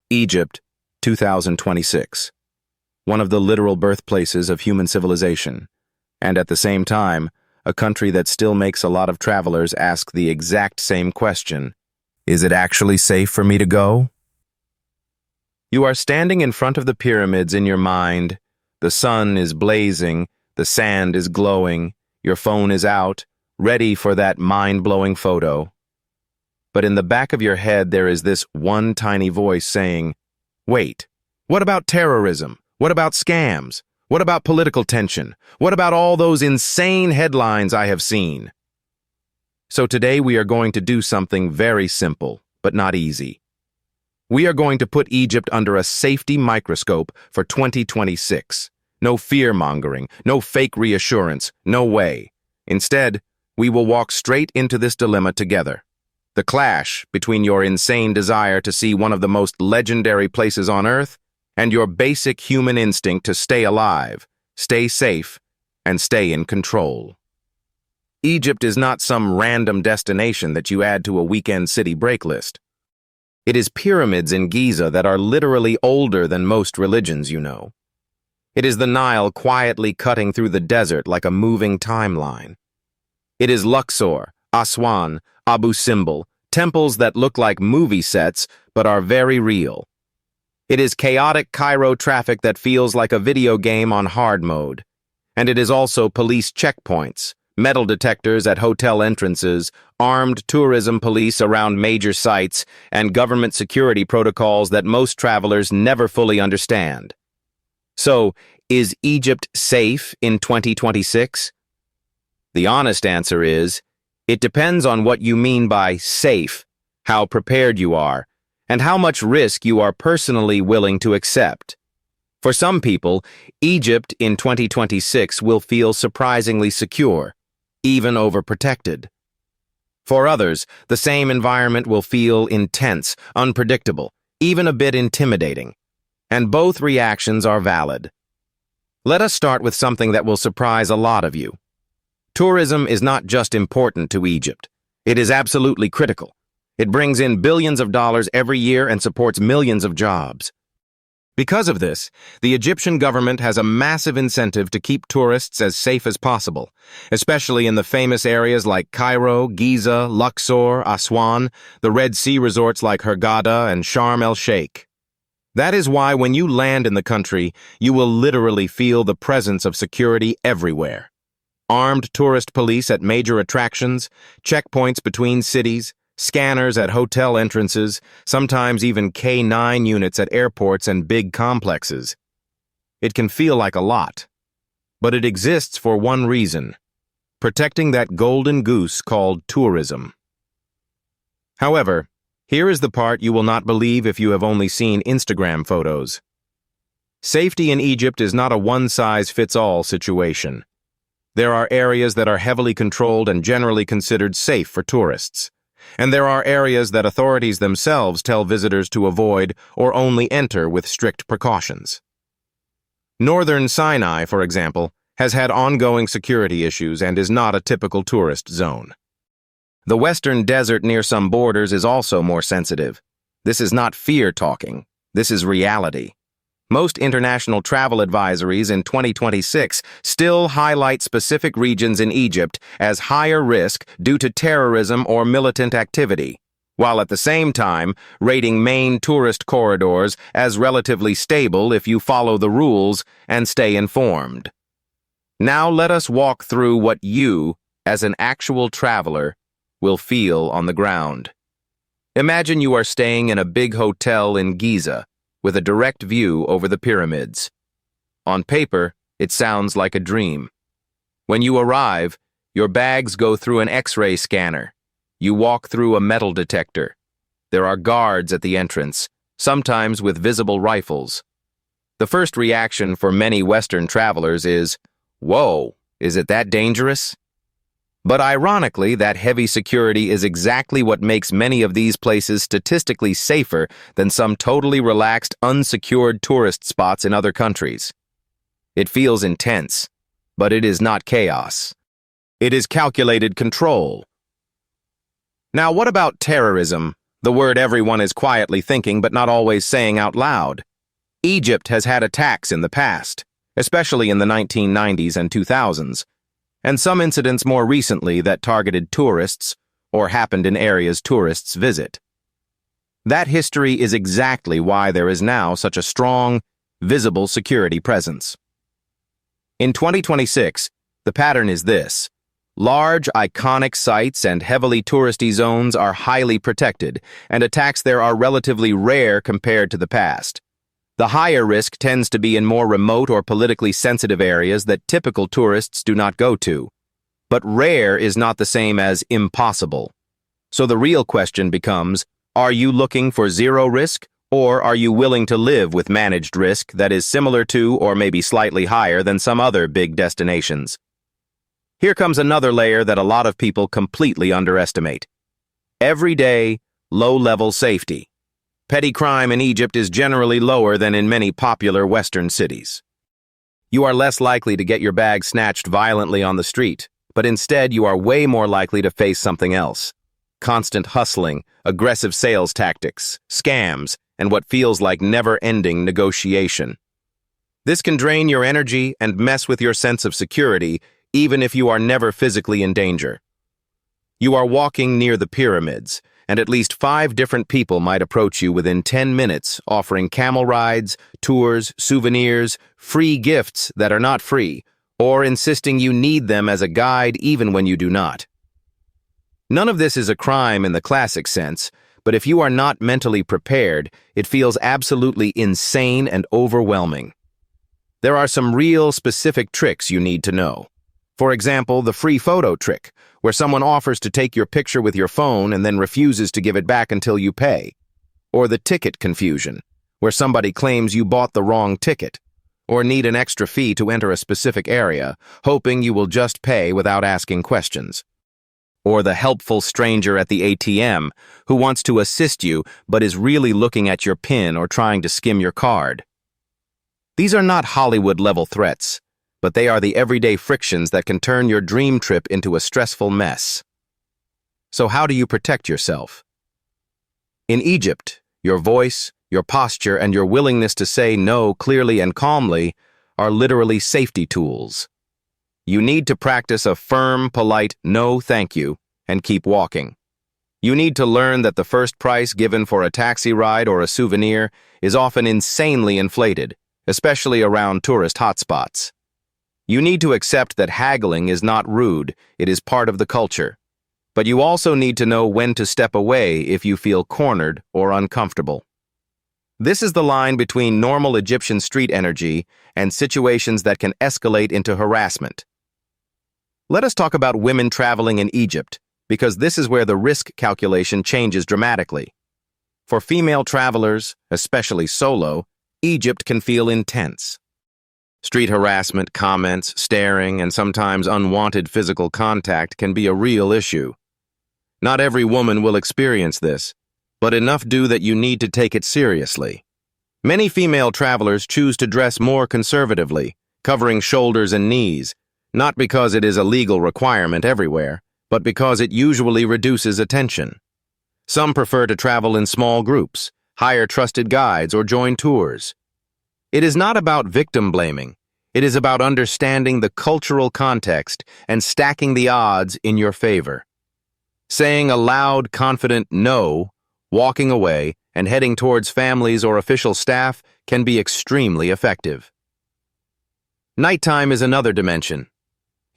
Egypt, 2026. One of the literal birthplaces of human civilization, and at the same time, a country that still makes a lot of travelers ask the exact same question: is it actually safe for me to go? You are standing in front of the pyramids in your mind. The sun is blazing, the sand is glowing, your phone is out, ready for that mind-blowing photo. But in the back of your head there is this one tiny voice saying, wait, what about terrorism? What about scams? What about political tension? What about all those insane headlines I have seen? So today we are going to do something very simple, but not easy. We are going to put Egypt under a safety microscope for 2026. No fear-mongering, no fake reassurance, no way. Instead, we will walk straight into this dilemma together. The clash between your insane desire to see one of the most legendary places on Earth and your basic human instinct to stay alive, stay safe, and stay in control. Egypt is not some random destination that you add to a weekend city break list. It is pyramids in Giza that are literally older than most religions, you know. It is the Nile quietly cutting through the desert like a moving timeline. It is Luxor, Aswan, Abu Simbel, temples that look like movie sets but are very real. It is chaotic Cairo traffic that feels like a video game on hard mode. And it is also police checkpoints, metal detectors at hotel entrances, armed tourism police around major sites, and government security protocols that most travelers never fully understand. So, is Egypt safe in 2026? The honest answer is, it depends on what you mean by safe, how prepared you are, and how much risk you are personally willing to accept. For some people, Egypt in 2026 will feel surprisingly secure, even overprotected. For others, the same environment will feel intense, unpredictable, even a bit intimidating. And both reactions are valid. Let us start with something that will surprise a lot of you. Tourism is not just important to Egypt. It is absolutely critical. It brings in billions of dollars every year and supports millions of jobs. Because of this, the Egyptian government has a massive incentive to keep tourists as safe as possible, especially in the famous areas like Cairo, Giza, Luxor, Aswan, the Red Sea resorts like Hurghada and Sharm el-Sheikh. That is why when you land in the country, you will literally feel the presence of security everywhere. Armed tourist police at major attractions, checkpoints between cities, scanners at hotel entrances, sometimes even K-9 units at airports and big complexes. It can feel like a lot, but it exists for one reason: protecting that golden goose called tourism. However, here is the part you will not believe if you have only seen Instagram photos. Safety in Egypt is not a one-size-fits-all situation. There are areas that are heavily controlled and generally considered safe for tourists. And there are areas that authorities themselves tell visitors to avoid or only enter with strict precautions. Northern Sinai, for example, has had ongoing security issues and is not a typical tourist zone. The western desert near some borders is also more sensitive. This is not fear talking. This is reality. Most international travel advisories in 2026 still highlight specific regions in Egypt as higher risk due to terrorism or militant activity, while at the same time rating main tourist corridors as relatively stable if you follow the rules and stay informed. Now let us walk through what you, as an actual traveler, will feel on the ground. Imagine you are staying in a big hotel in Giza, with a direct view over the pyramids. On paper, it sounds like a dream. When you arrive, your bags go through an X-ray scanner. You walk through a metal detector. There are guards at the entrance, sometimes with visible rifles. The first reaction for many Western travelers is, "Whoa, is it that dangerous?" But ironically, that heavy security is exactly what makes many of these places statistically safer than some totally relaxed, unsecured tourist spots in other countries. It feels intense, but it is not chaos. It is calculated control. Now, what about terrorism, The word everyone is quietly thinking but not always saying out loud. Egypt has had attacks in the past, especially in the 1990s and 2000s, and some incidents more recently that targeted tourists or happened in areas tourists visit. That history is exactly why there is now such a strong, visible security presence. In 2026, the pattern is this. Large, iconic sites and heavily touristy zones are highly protected, and attacks there are relatively rare compared to the past. The higher risk tends to be in more remote or politically sensitive areas that typical tourists do not go to. But rare is not the same as impossible. So the real question becomes, are you looking for zero risk, or are you willing to live with managed risk that is similar to or maybe slightly higher than some other big destinations? Here comes another layer that a lot of people completely underestimate. Everyday, low-level safety. Petty crime in Egypt is generally lower than in many popular Western cities. You are less likely to get your bag snatched violently on the street, but instead you are way more likely to face something else. Constant hustling, aggressive sales tactics, scams, and what feels like never-ending negotiation. This can drain your energy and mess with your sense of security, even if you are never physically in danger. You are walking near the pyramids, and at least 5 different people might approach you within 10 minutes, offering camel rides, tours, souvenirs, free gifts that are not free, or insisting you need them as a guide even when you do not. None of this is a crime in the classic sense, but if you are not mentally prepared, it feels absolutely insane and overwhelming. There are some real specific tricks you need to know. For example, the free photo trick, where someone offers to take your picture with your phone and then refuses to give it back until you pay. Or the ticket confusion, where somebody claims you bought the wrong ticket, or need an extra fee to enter a specific area, hoping you will just pay without asking questions. Or the helpful stranger at the ATM, who wants to assist you but is really looking at your PIN or trying to skim your card. These are not Hollywood-level threats, but they are the everyday frictions that can turn your dream trip into a stressful mess. So how do you protect yourself? In Egypt, your voice, your posture, and your willingness to say no clearly and calmly are literally safety tools. You need to practice a firm, polite no thank you and keep walking. You need to learn that the first price given for a taxi ride or a souvenir is often insanely inflated, especially around tourist hotspots. You need to accept that haggling is not rude, it is part of the culture. But you also need to know when to step away if you feel cornered or uncomfortable. This is the line between normal Egyptian street energy and situations that can escalate into harassment. Let us talk about women traveling in Egypt, because this is where the risk calculation changes dramatically. For female travelers, especially solo, Egypt can feel intense. Street harassment, comments, staring, and sometimes unwanted physical contact can be a real issue. Not every woman will experience this, but enough do that you need to take it seriously. Many female travelers choose to dress more conservatively, covering shoulders and knees, not because it is a legal requirement everywhere, but because it usually reduces attention. Some prefer to travel in small groups, hire trusted guides, or join tours. It is not about victim blaming. It is about understanding the cultural context and stacking the odds in your favor. Saying a loud, confident no, walking away, and heading towards families or official staff can be extremely effective. Nighttime is another dimension.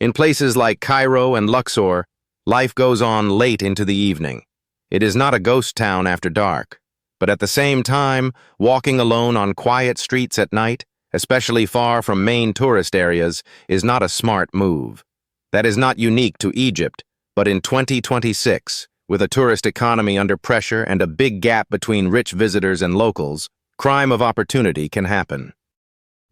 In places like Cairo and Luxor, life goes on late into the evening. It is not a ghost town after dark. But at the same time, walking alone on quiet streets at night, especially far from main tourist areas, is not a smart move. That is not unique to Egypt, but in 2026, with a tourist economy under pressure and a big gap between rich visitors and locals, crime of opportunity can happen.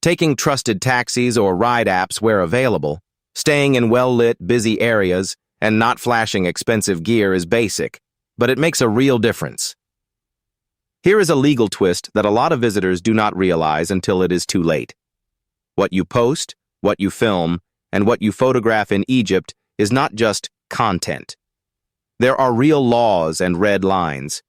Taking trusted taxis or ride apps where available, staying in well-lit, busy areas, and not flashing expensive gear is basic, but it makes a real difference. Here is a legal twist that a lot of visitors do not realize until it is too late. What you post, what you film, and what you photograph in Egypt is not just content. There are real laws and red lines.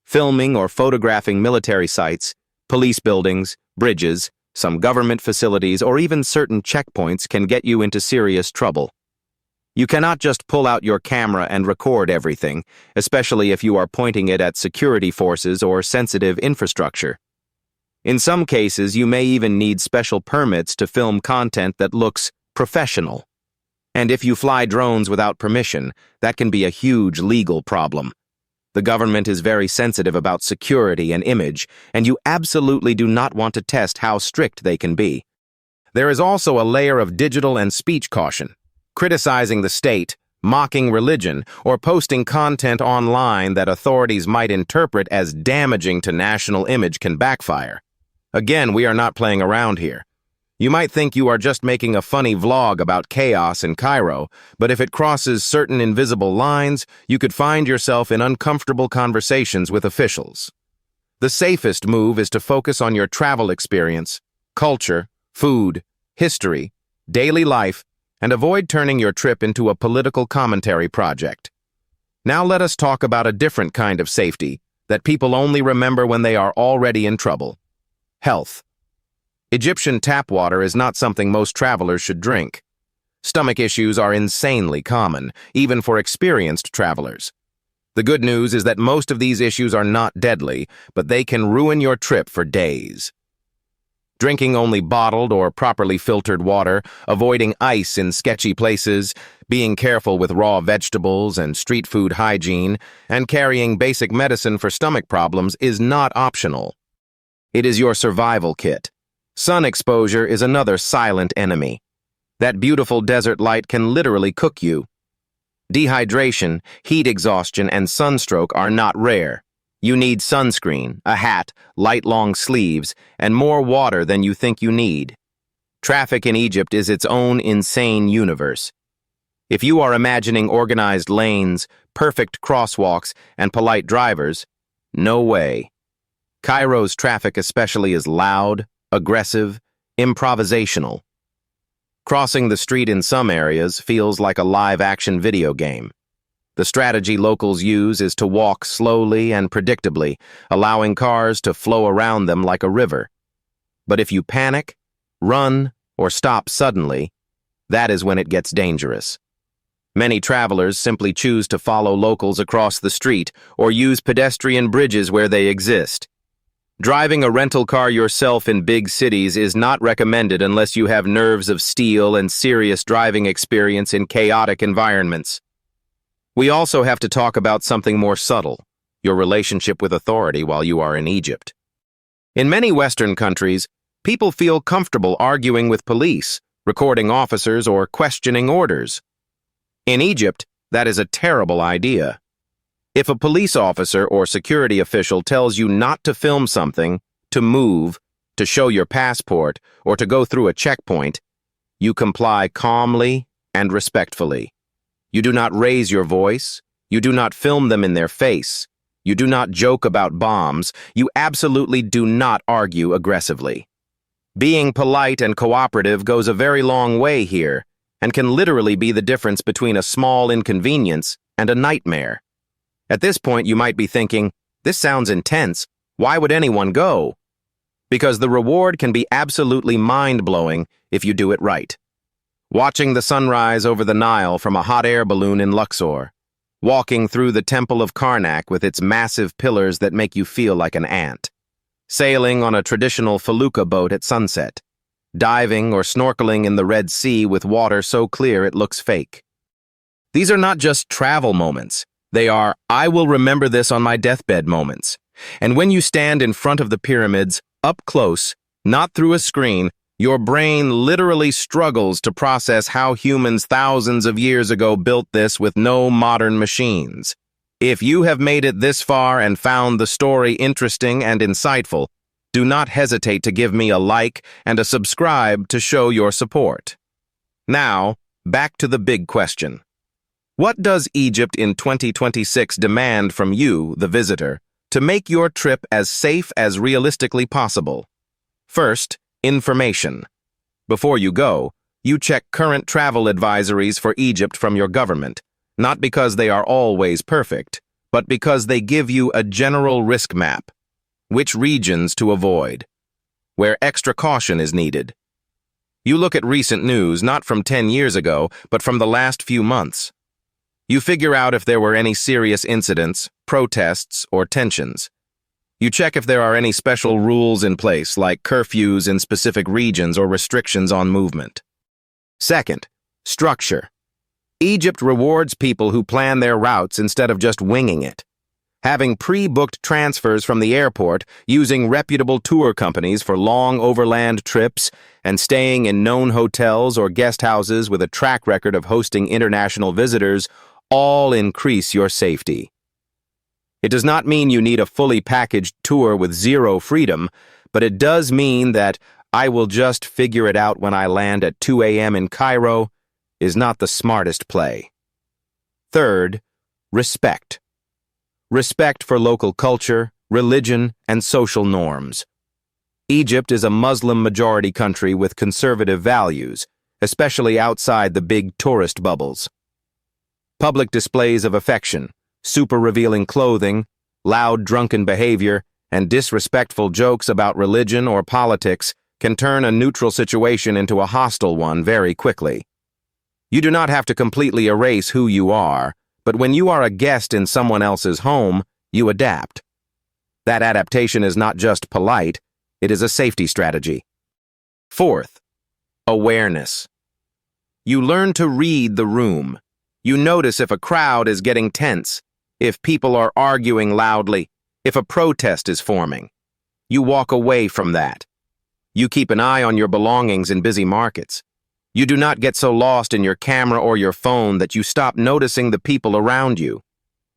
Filming or photographing military sites, police buildings, bridges, some government facilities, or even certain checkpoints can get you into serious trouble. You cannot just pull out your camera and record everything, especially if you are pointing it at security forces or sensitive infrastructure. In some cases, you may even need special permits to film content that looks professional. And if you fly drones without permission, that can be a huge legal problem. The government is very sensitive about security and image, and you absolutely do not want to test how strict they can be. There is also a layer of digital and speech caution. Criticizing the state, mocking religion, or posting content online that authorities might interpret as damaging to national image can backfire. Again, we are not playing around here. You might think you are just making a funny vlog about chaos in Cairo, but if it crosses certain invisible lines, you could find yourself in uncomfortable conversations with officials. The safest move is to focus on your travel experience, culture, food, history, daily life, and avoid turning your trip into a political commentary project. Now let us talk about a different kind of safety that people only remember when they are already in trouble. Health. Egyptian tap water is not something most travelers should drink. Stomach issues are insanely common, even for experienced travelers. The good news is that most of these issues are not deadly, but they can ruin your trip for days. Drinking only bottled or properly filtered water, avoiding ice in sketchy places, being careful with raw vegetables and street food hygiene, and carrying basic medicine for stomach problems is not optional. It is your survival kit. Sun exposure is another silent enemy. That beautiful desert light can literally cook you. Dehydration, heat exhaustion, and sunstroke are not rare. You need sunscreen, a hat, light long sleeves, and more water than you think you need. Traffic in Egypt is its own insane universe. If you are imagining organized lanes, perfect crosswalks, and polite drivers, no way. Cairo's traffic especially is loud, aggressive, improvisational. Crossing the street in some areas feels like a live-action video game. The strategy locals use is to walk slowly and predictably, allowing cars to flow around them like a river. But if you panic, run, or stop suddenly, that is when it gets dangerous. Many travelers simply choose to follow locals across the street or use pedestrian bridges where they exist. Driving a rental car yourself in big cities is not recommended unless you have nerves of steel and serious driving experience in chaotic environments. We also have to talk about something more subtle, your relationship with authority while you are in Egypt. In many Western countries, people feel comfortable arguing with police, recording officers, or questioning orders. In Egypt, that is a terrible idea. If a police officer or security official tells you not to film something, to move, to show your passport, or to go through a checkpoint, you comply calmly and respectfully. You do not raise your voice. You do not film them in their face. You do not joke about bombs. You absolutely do not argue aggressively. Being polite and cooperative goes a very long way here and can literally be the difference between a small inconvenience and a nightmare. At this point, you might be thinking, this sounds intense. Why would anyone go? Because the reward can be absolutely mind-blowing if you do it right. Watching the sunrise over the Nile from a hot air balloon in Luxor. Walking through the Temple of Karnak with its massive pillars that make you feel like an ant. Sailing on a traditional felucca boat at sunset. Diving or snorkeling in the Red Sea with water so clear it looks fake. These are not just travel moments. They are, I will remember this on my deathbed moments. And when you stand in front of the pyramids, up close, not through a screen, your brain literally struggles to process how humans thousands of years ago built this with no modern machines. If you have made it this far and found the story interesting and insightful, do not hesitate to give me a like and a subscribe to show your support. Now, back to the big question. What does Egypt in 2026 demand from you, the visitor, to make your trip as safe as realistically possible? First, information. Before you go, you check current travel advisories for Egypt from your government, not because they are always perfect, but because they give you a general risk map, which regions to avoid, where extra caution is needed. You look at recent news not from 10 years ago, but from the last few months. You figure out if there were any serious incidents, protests, or tensions. You check if there are any special rules in place, like curfews in specific regions or restrictions on movement. Second, structure. Egypt rewards people who plan their routes instead of just winging it. Having pre-booked transfers from the airport, using reputable tour companies for long overland trips, and staying in known hotels or guest houses with a track record of hosting international visitors all increase your safety. It does not mean you need a fully packaged tour with zero freedom, but it does mean that "I will just figure it out when I land at 2 a.m. in Cairo" is not the smartest play. Third, respect. Respect for local culture, religion, and social norms. Egypt is a Muslim-majority country with conservative values, especially outside the big tourist bubbles. Public displays of affection, super-revealing clothing, loud drunken behavior, and disrespectful jokes about religion or politics can turn a neutral situation into a hostile one very quickly. You do not have to completely erase who you are, but when you are a guest in someone else's home, you adapt. That adaptation is not just polite, it is a safety strategy. Fourth, awareness. You learn to read the room. You notice if a crowd is getting tense, if people are arguing loudly, if a protest is forming. You walk away from that. You keep an eye on your belongings in busy markets. You do not get so lost in your camera or your phone that you stop noticing the people around you.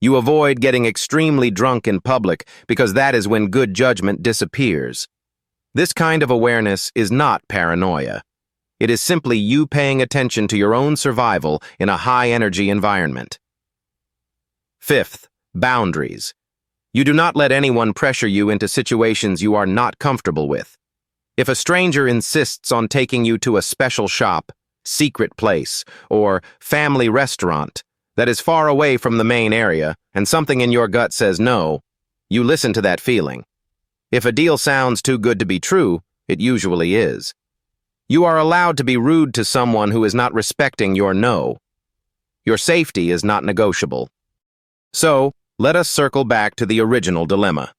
You avoid getting extremely drunk in public because that is when good judgment disappears. This kind of awareness is not paranoia. It is simply you paying attention to your own survival in a high-energy environment. Fifth, boundaries. You do not let anyone pressure you into situations you are not comfortable with. If a stranger insists on taking you to a special shop, secret place, or family restaurant that is far away from the main area, and something in your gut says no, you listen to that feeling. If a deal sounds too good to be true, it usually is. You are allowed to be rude to someone who is not respecting your no. Your safety is not negotiable. So, let us circle back to the original dilemma.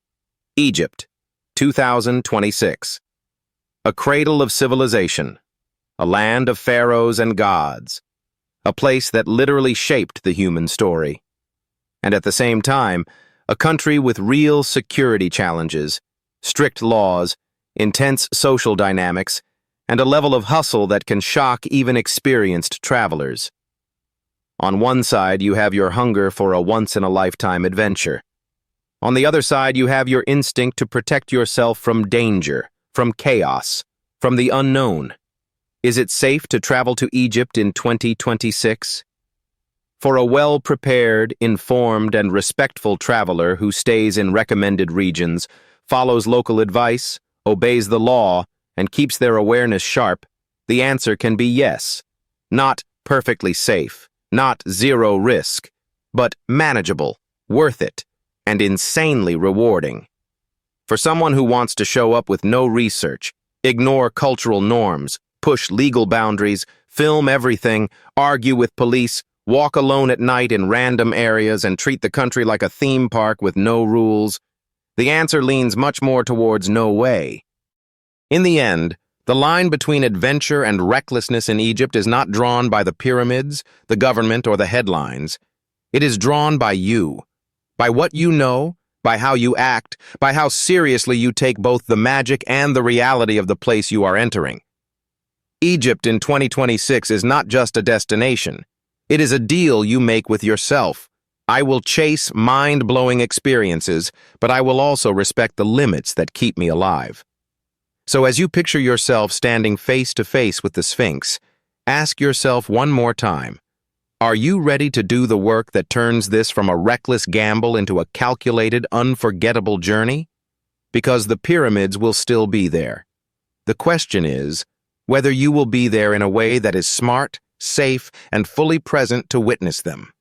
Egypt, 2026. A cradle of civilization, a land of pharaohs and gods, a place that literally shaped the human story. And at the same time, a country with real security challenges, strict laws, intense social dynamics, and a level of hustle that can shock even experienced travelers. On one side, you have your hunger for a once-in-a-lifetime adventure. On the other side, you have your instinct to protect yourself from danger, from chaos, from the unknown. Is it safe to travel to Egypt in 2026? For a well-prepared, informed, and respectful traveler who stays in recommended regions, follows local advice, obeys the law, and keeps their awareness sharp, the answer can be yes. Not perfectly safe, not zero risk, but manageable, worth it, and insanely rewarding. For someone who wants to show up with no research, ignore cultural norms, push legal boundaries, film everything, argue with police, walk alone at night in random areas, and treat the country like a theme park with no rules, the answer leans much more towards no way. In the end, the line between adventure and recklessness in Egypt is not drawn by the pyramids, the government, or the headlines. It is drawn by you, by what you know, by how you act, by how seriously you take both the magic and the reality of the place you are entering. Egypt in 2026 is not just a destination. It is a deal you make with yourself. I will chase mind-blowing experiences, but I will also respect the limits that keep me alive. So as you picture yourself standing face to face with the Sphinx, ask yourself one more time, are you ready to do the work that turns this from a reckless gamble into a calculated, unforgettable journey? Because the pyramids will still be there. The question is whether you will be there in a way that is smart, safe, and fully present to witness them.